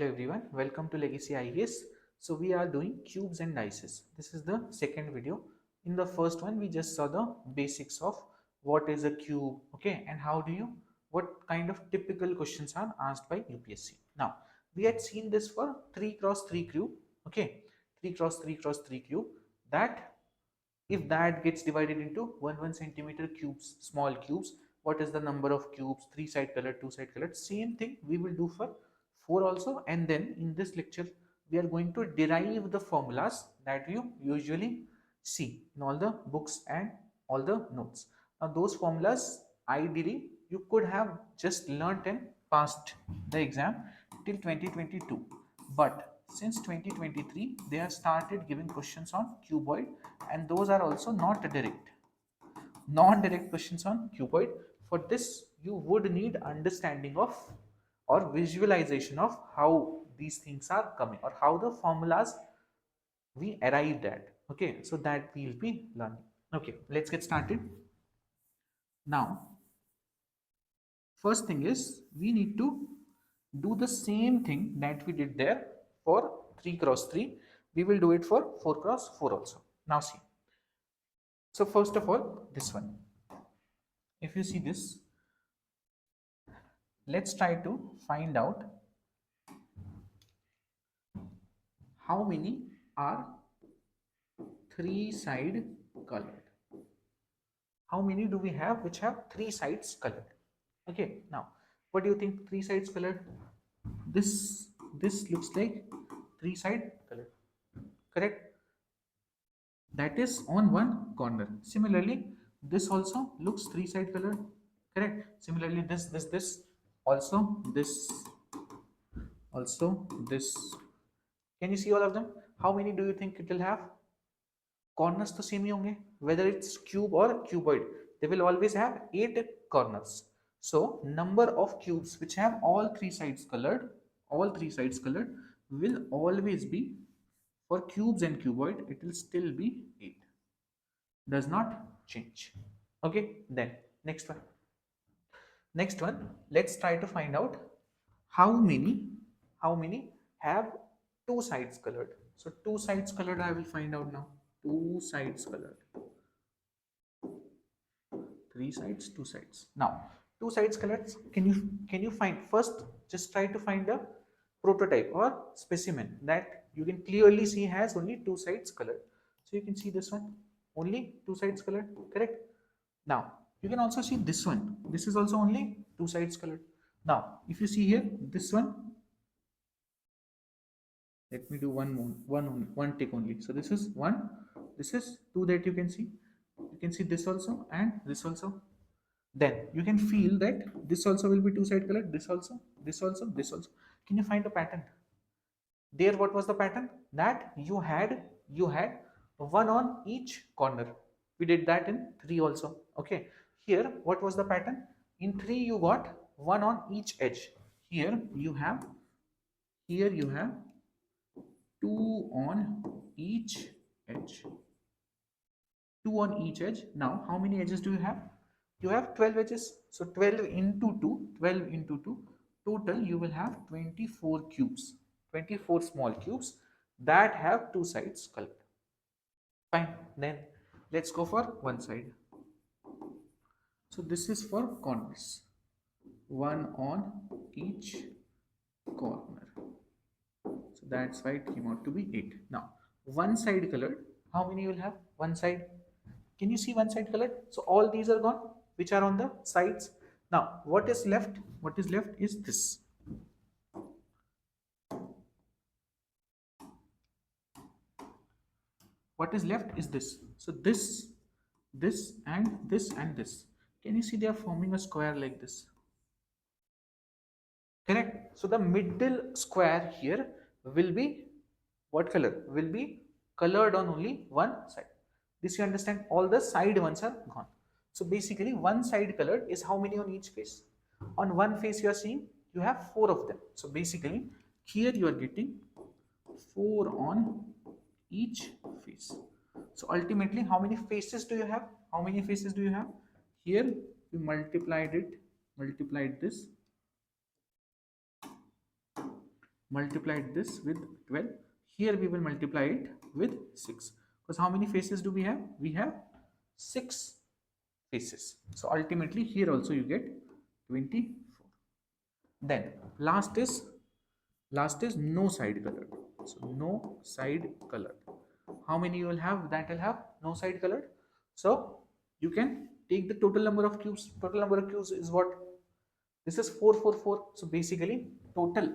Hello everyone, welcome to Legacy IAS. So we are doing cubes and dices. This is the second video. In the first one, we just saw the basics of what is a cube, okay, and what kind of typical questions are asked by UPSC. Now, we had seen this for 3x3 cube, okay, 3x3x3 cube, that if that gets divided into 1 centimeter cubes, small cubes, what is the number of cubes, 3-side colored, 2-side colored? Same thing we will do for 4 also. And then in this lecture, we are going to derive the formulas that you usually see in all the books and all the notes. Now those formulas, ideally, you could have just learnt and passed the exam till 2022. But since 2023, they have started giving questions on cuboid, and those are also not direct. Non-direct questions on cuboid. For this, you would need understanding of or visualization of how these things are coming or how the formulas we arrived at. Okay, so that we'll be learning. Okay, let's get started. Now, first thing is we need to do the same thing that we did there for 3x3. We will do it for 4x4 also. Now see. So first of all, this one. If you see this, let's try to find out how many are 3-side colored. How many do we have which have 3 sides colored? Okay, now what do you think? 3 sides colored. This looks like 3-side colored. Correct? That is on one corner. Similarly, this also looks 3-side colored. Correct? Similarly, this also this. Can you see all of them? How many do you think it will have? Corners तो same ही होंगे, whether it's cube or cuboid, they will always have 8 corners. So number of cubes which have all 3 sides colored will always be, for cubes and cuboid, it will still be 8. Does not change. Okay, then next one, let's try to find out how many have 2 sides colored. So 2 sides colored I will find out now. 2 sides colored. 3 sides, 2 sides. Now 2 sides colored, can you find, first just try to find a prototype or specimen that you can clearly see has only 2 sides colored. So you can see this one, only 2 sides colored, correct? Now you can also see this one, this is also only 2 sides colored. Now if you see here, this one, let me do one take only. So this is 1, this is 2 that you can see this also and this also. Then you can feel that this also will be 2-side colored, this also. Can you find a pattern there? What was the pattern? That you had 1 on each corner. We did that in 3 also. Okay, here what was the pattern? In 3 you got 1 on each edge. Here you have 2 on each edge. 2 on each edge. Now how many edges do you have? You have 12 edges. So 12 into 2, total you will have 24 cubes, 24 small cubes that have 2 sides colored. Fine, then let's go for one side. So this is for corners, 1 on each corner. So that's why it came out to be 8. Now one side colored, how many you will have? One side. Can you see one side colored? So all these are gone which are on the sides. Now what is left? What is left is this. What is left is this. So this and this and this. Can you see they are forming a square like this? Correct. So the middle square here will be what color? Will be colored on only one side. This you understand? All the side ones are gone. So basically one side colored is how many on each face? On one face you are seeing you have 4 of them. So basically here you are getting 4 on each face. So ultimately how many faces do you have? How many faces do you have? Here we multiplied this multiplied this with 12. Here we will multiply it with 6. Because how many faces do we have? We have 6 faces. So ultimately here also you get 24. Then last is no side colored. So no side colored. How many you will have that will have no side colored? So you can take the total number of cubes. Total number of cubes is what? This is 444. So basically total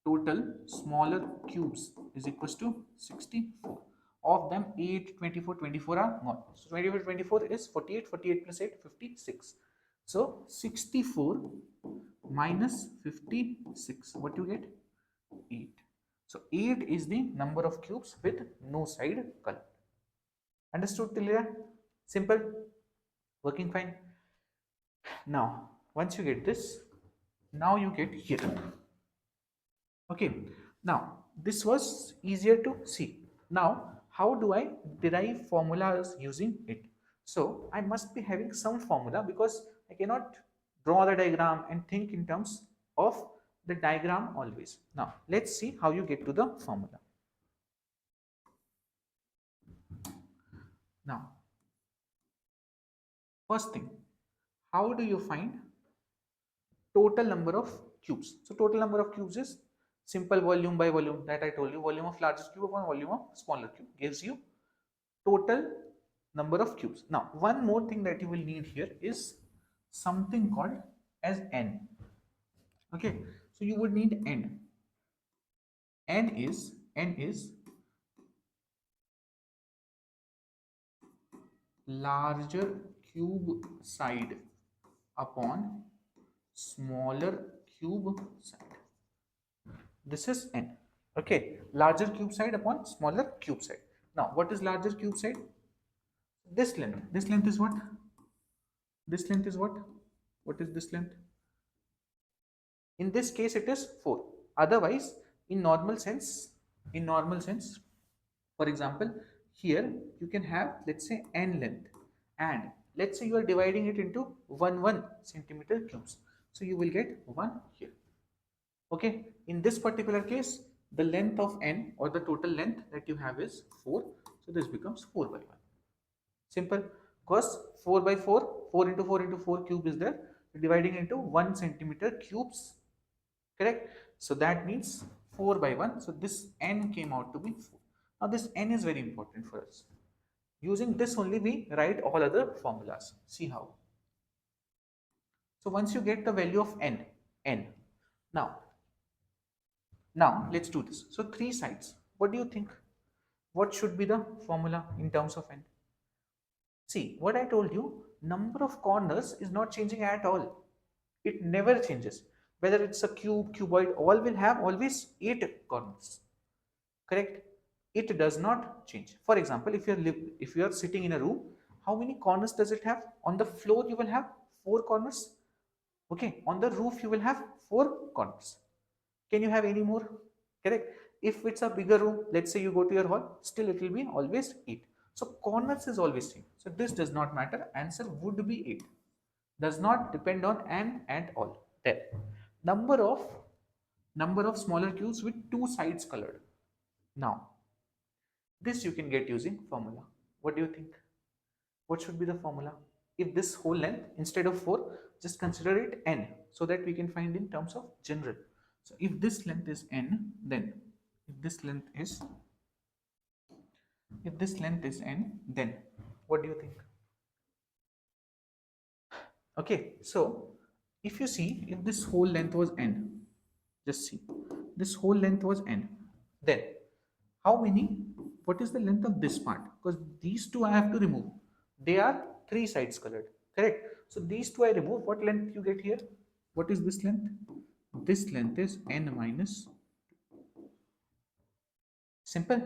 total smaller cubes is equals to 64. Of them 8, 24, 24 are gone. So 24, 24 is 48, 48 plus 8, 56. So 64 minus 56, what you get? 8. So 8 is the number of cubes with no side color. Understood till here? Simple, working fine. Now once you get this, now you get here. Okay, now this was easier to see. Now how do I derive formulas using it? So I must be having some formula, because I cannot draw the diagram and think in terms of the diagram always. Now let's see how you get to the formula. Now first thing, how do you find total number of cubes? So total number of cubes is simple volume by volume that I told you. Volume of largest cube upon volume of smaller cube gives you total number of cubes. Now one more thing that you will need here is something called as n. Okay, so you would need n. N is larger cube side upon smaller cube side. This is n. Okay, larger cube side upon smaller cube side. Now what is larger cube side? This length is what? This length is what? What is this length? In this case it is 4. Otherwise in normal sense, for example, here you can have, let's say, n length, and let's say you are dividing it into 1 centimeter cubes, so you will get 1 here. Okay, in this particular case the length of n, or the total length that you have, is 4, so this becomes 4 by 1. Simple, because 4 by 4, 4 into 4 into 4 cube is there, dividing into 1 centimeter cubes, correct? So that means 4 by 1. So this n came out to be 4. Now this n is very important for us. Using this only we write all other formulas. See how. So once you get the value of n, now let's do this. So 3 sides. What do you think? What should be the formula in terms of n? See, what I told you, number of corners is not changing at all. It never changes. Whether it's a cube, cuboid, all will have always 8 corners. Correct? It does not change. For example, if you are sitting in a room, how many corners does it have? On the floor you will have 4 corners. Okay, on the roof you will have 4 corners. Can you have any more? Correct? If it's a bigger room, let's say you go to your hall, still it will be always 8. So corners is always same. So this does not matter. Answer would be 8. Does not depend on n at all. There. Number of smaller cubes with 2 sides colored. Now this you can get using formula. What do you think? What should be the formula? If this whole length, instead of 4, just consider it n, so that we can find in terms of general. So if this length is n, then if this length is n, then what do you think? Okay, so if you see, if this whole length was n, just see, this whole length was n, then how many, what is the length of this part? Because these two I have to remove. They are 3 sides colored, correct? So these two I remove. What length you get here? What is this length? This length is n minus 2. Simple.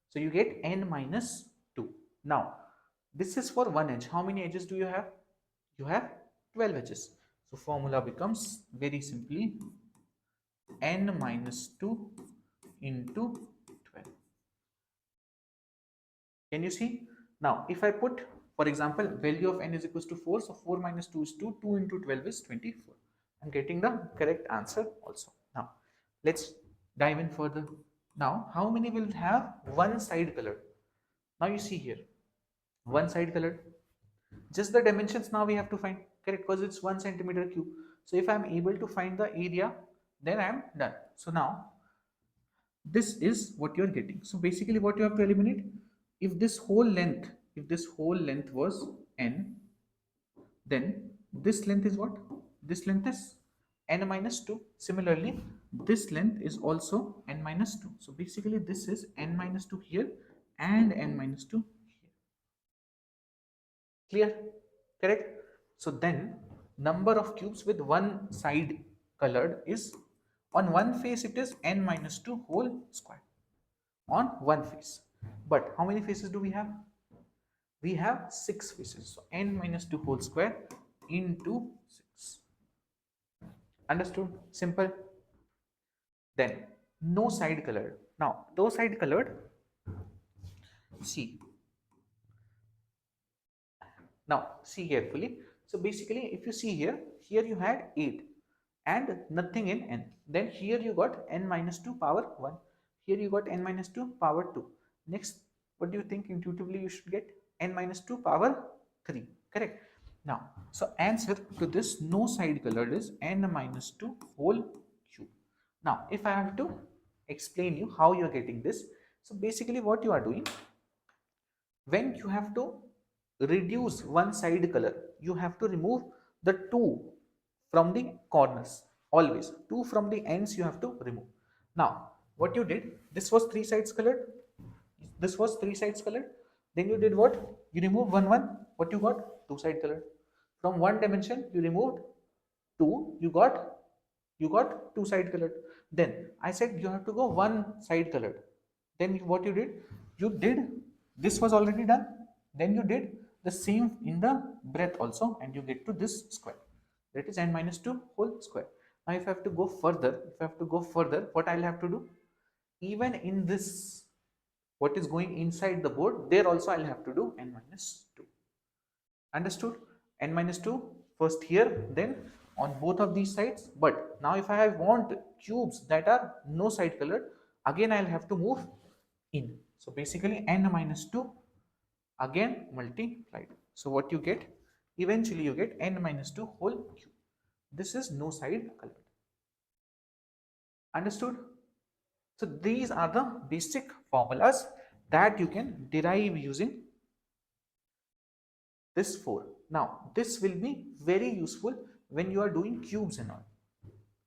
So you get n minus 2. Now this is for one edge. How many edges do you have? You have 12 edges. So formula becomes very simply n minus 2 into 12. Can you see? Now if I put, for example, value of n is equals to 4, so 4 minus 2 is 2, 2 into 12 is 24. I'm getting the correct answer also. Now, let's dive in further. Now, how many will have one side colored? Now you see here, one side colored. Just the dimensions now we have to find, correct? Because it's 1 centimeter cube. So if I'm able to find the area, then I'm done. So now this is what you're getting. So basically what you have to eliminate, if this whole length was n, then this length is what? This length is n minus 2. Similarly, this length is also n minus 2. So basically this is n minus 2 here and n minus 2 here. Clear? Correct? So then number of cubes with one side colored is, on one face it is n minus 2 whole square on one face. But how many faces do we have? We have 6 faces. So n minus 2 whole square into 6. Understood? Simple. Then no side colored. Now no side colored, see. Now see carefully. So basically if you see here, here you had 8 and nothing in n. Then here you got n minus 2 power 1. Here you got n minus 2 power 2. Next, what do you think intuitively you should get? N minus 2 power 3. Correct? Now, so answer to this no side colored is n minus 2 whole cube. Now, if I have to explain you how you are getting this. So basically what you are doing, when you have to reduce one side color, you have to remove the 2 from the corners. Always 2 from the ends you have to remove. Now what you did, this was 3 sides colored, this was 3 sides colored, then you did what? You removed 1 what you got? 2 side colored. From one dimension you removed 2, you got 2 side colored. Then I said you have to go one side colored. Then what you did, this was already done, then you did the same in the breadth also, and you get to this square, that is n minus 2 whole square. Now if I have to go further, what I'll have to do, even in this, what is going inside the board, there also I'll have to do n minus 2. Understood? N minus 2 first here, then on both of these sides. But now if I want cubes that are no side colored, again I'll have to move in. So basically n minus 2 again multiplied. So what you get, eventually you get n minus 2 whole cube. This is no side colored. Understood? So these are the basic formulas that you can derive using this 4. Now this will be very useful when you are doing cubes and all,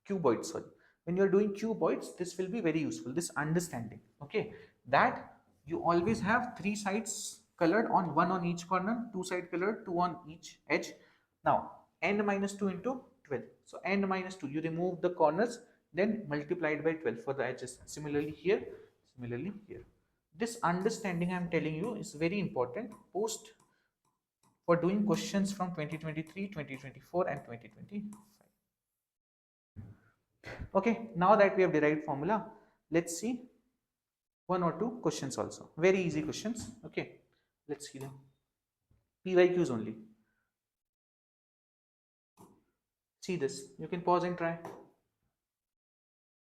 cuboids, sorry. When you are doing cuboids, this will be very useful, this understanding, okay, that you always have 3 sides colored, on 1 on each corner, 2 side colored, 2 on each edge. Now n minus 2 into 12. So n minus 2, you remove the corners, then multiplied by 12 for the edges. Similarly here, similarly here. This understanding I am telling you is very important post for doing questions from 2023, 2024 and 2025. Okay, now that we have derived formula, let's see one or two questions also. Very easy questions. Okay, let's see them. PYQs only. See this. You can pause and try.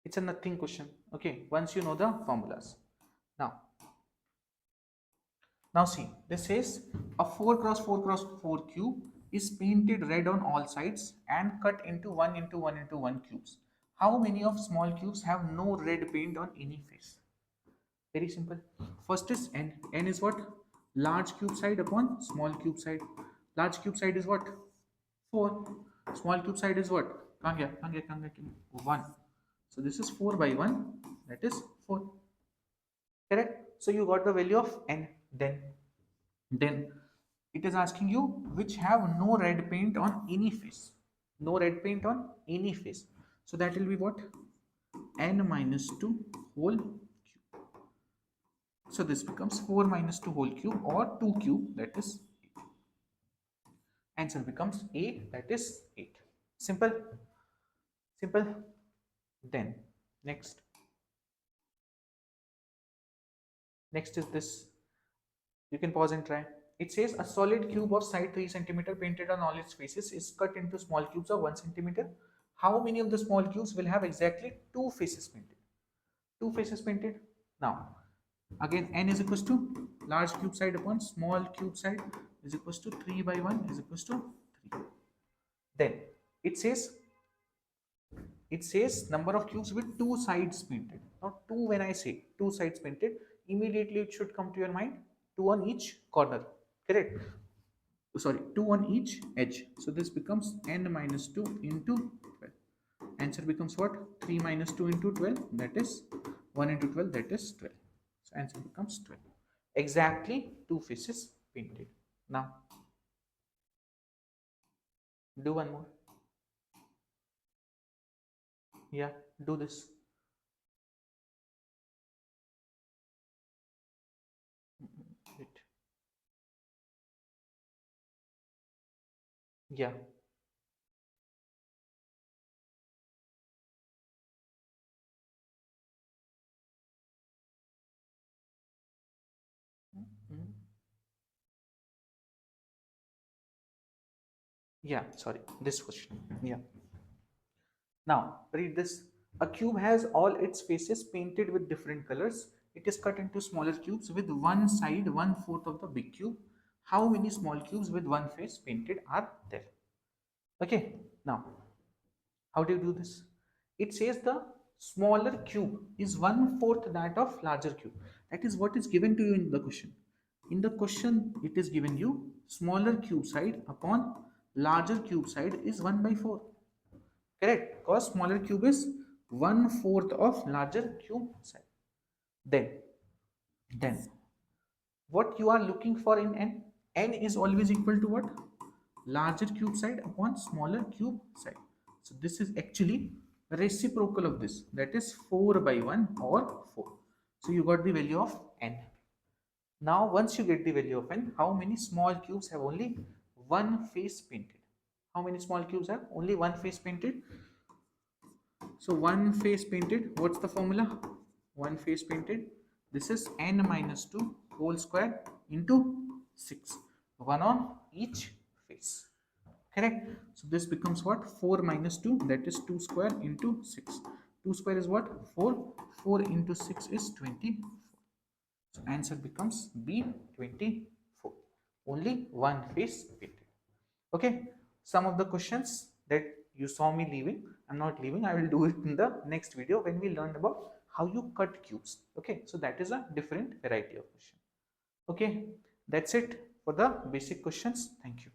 It's a nothing question. Okay, once you know the formulas. Now see, this says a 4 cross 4 cross 4 cube is painted red on all sides and cut into 1 into 1 into 1 cubes. How many of small cubes have no red paint on any face? Very simple. First is n. N is what? Large cube side upon small cube side. Large cube side is what? 4. Small cube side is what? 1. So this is 4 by 1. That is 4. Correct? So you got the value of n. Then it is asking you which have no red paint on any face. No red paint on any face. So that will be what? N minus 2 whole cube. So this becomes 4 minus 2 whole cube or 2 cube, that is 8. Answer becomes A, that is 8. Simple. Simple. Then next is this. You can pause and try. It says a solid cube of side 3 cm painted on all its faces is cut into small cubes of 1 cm How many of the small cubes will have exactly two faces painted? Two faces painted. Now, again, n is equals to large cube side upon small cube side is equals to 3 by 1 is equals to 3. Then it says number of cubes with two sides painted. Now, two, when I say two sides painted, immediately it should come to your mind, two on each corner. Correct? Sorry, two on each edge. So this becomes n minus 2 into 12. Answer becomes what? 3 minus 2 into 12, that is 1 into 12, that is 12. So answer becomes 12. Exactly two faces painted. Now do one more. Yeah, do this. Wait. Yeah. Mhm. Yeah, sorry, this question. Yeah. Now, read this. A cube has all its faces painted with different colors. It is cut into smaller cubes with one side 1/4 of the big cube. How many small cubes with one face painted are there? Okay, now, how do you do this? It says the smaller cube is 1/4 that of larger cube. That is what is given to you in the question. In the question, it is given you smaller cube side upon larger cube side is 1 by 4. Correct, because smaller cube is 1/4 of larger cube side. Then, then what you are looking for in n? N is always equal to what? Larger cube side upon smaller cube side. So this is actually reciprocal of this. That is 4 by 1 or 4. So you got the value of n. Now once you get the value of n, how many small cubes have only one face painted? How many small cubes have only one face painted? So one face painted, what's the formula? One face painted, this is n minus 2 whole square into 6. One on each face. Correct? So this becomes what? 4 minus 2, that is 2 square into 6. 2 square is what? 4. 4 into 6 is 24. So answer becomes B, 24. Only one face painted. Okay, some of the questions that you saw me leaving, I'm not leaving, I will do it in the next video when we learn about how you cut cubes. Okay, so that is a different variety of question. Okay, that's it for the basic questions. Thank you.